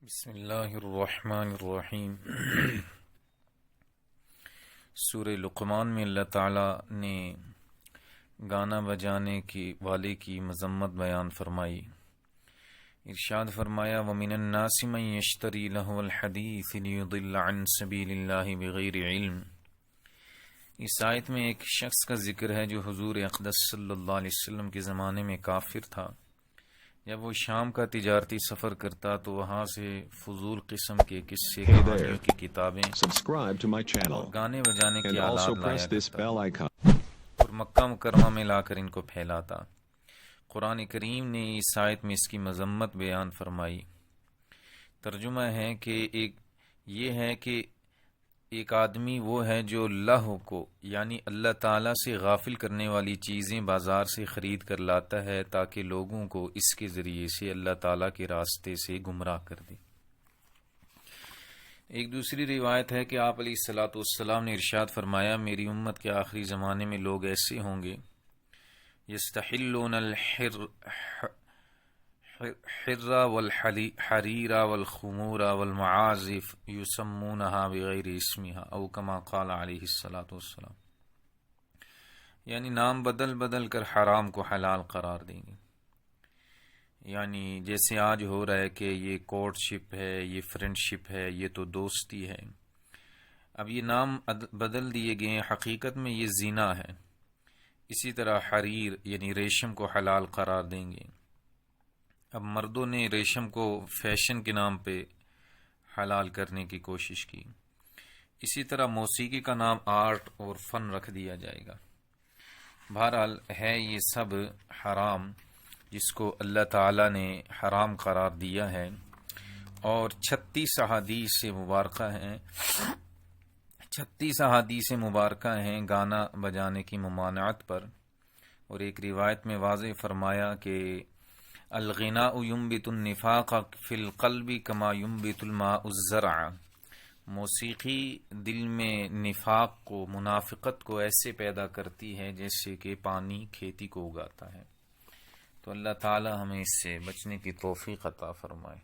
بسم اللہ الرحمن الرحیم۔ سورہ لقمان میں اللہ تعالیٰ نے گانا بجانے والے کی مذمت بیان فرمائی۔ ارشاد فرمایا وَمِنَ النَّاسِ مَن يَشْتَرِي لَهْوَ الْحَدِيثِ لِيُضِلَّ عَن سَبِيلِ اللَّهِ بِغَيْرِ علم۔ اس آیت میں ایک شخص کا ذکر ہے جو حضور اقدس صلی اللہ علیہ وسلم کے زمانے میں کافر تھا۔ جب وہ شام کا تجارتی سفر کرتا تو وہاں سے فضول قسم کے قصے کہانیوں کی کتابیں اور گانے بجانے کے آلات لایا کرتا اور مکہ مکرمہ میں لا کر ان کو پھیلاتا۔ قرآن کریم نے اس آیت میں اس کی مذمت بیان فرمائی۔ ترجمہ ہے کہ ایک آدمی وہ ہے جو لہو کو یعنی اللہ تعالیٰ سے غافل کرنے والی چیزیں بازار سے خرید کر لاتا ہے تاکہ لوگوں کو اس کے ذریعے سے اللہ تعالیٰ کے راستے سے گمراہ کر دے۔ ایک دوسری روایت ہے کہ آپ علیہ الصلاۃ والسلام نے ارشاد فرمایا میری امت کے آخری زمانے میں لوگ ایسے ہوں گے یستحلون الحر والحریر والخمور والمعازف یسمونها بغیر اسمها او کما قال علیہ الصلاۃ والسلام، یعنی نام بدل بدل کر حرام کو حلال قرار دیں گے۔ یعنی جیسے آج ہو رہا ہے کہ یہ کورٹ شپ ہے، یہ فرینڈ شپ ہے، یہ تو دوستی ہے، اب یہ نام بدل دیے گئے، حقیقت میں یہ زنا ہے۔ اسی طرح حریر یعنی ریشم کو حلال قرار دیں گے۔ اب مردوں نے ریشم کو فیشن کے نام پہ حلال کرنے کی کوشش کی۔ اسی طرح موسیقی کا نام آرٹ اور فن رکھ دیا جائے گا۔ بہرحال ہے یہ سب حرام جس کو اللہ تعالیٰ نے حرام قرار دیا ہے، اور 36 احادیث مبارکہ ہیں گانا بجانے کی ممانعت پر۔ اور ایک روایت میں واضح فرمایا کہ الغناء ينبت النفاق فی القلب کما ينبت الماء الزرع، موسیقی دل میں نفاق کو، منافقت کو ایسے پیدا کرتی ہے جیسے کہ پانی کھیتی کو اگاتا ہے۔ تو اللہ تعالی ہمیں اس سے بچنے کی توفیق عطا فرمائے۔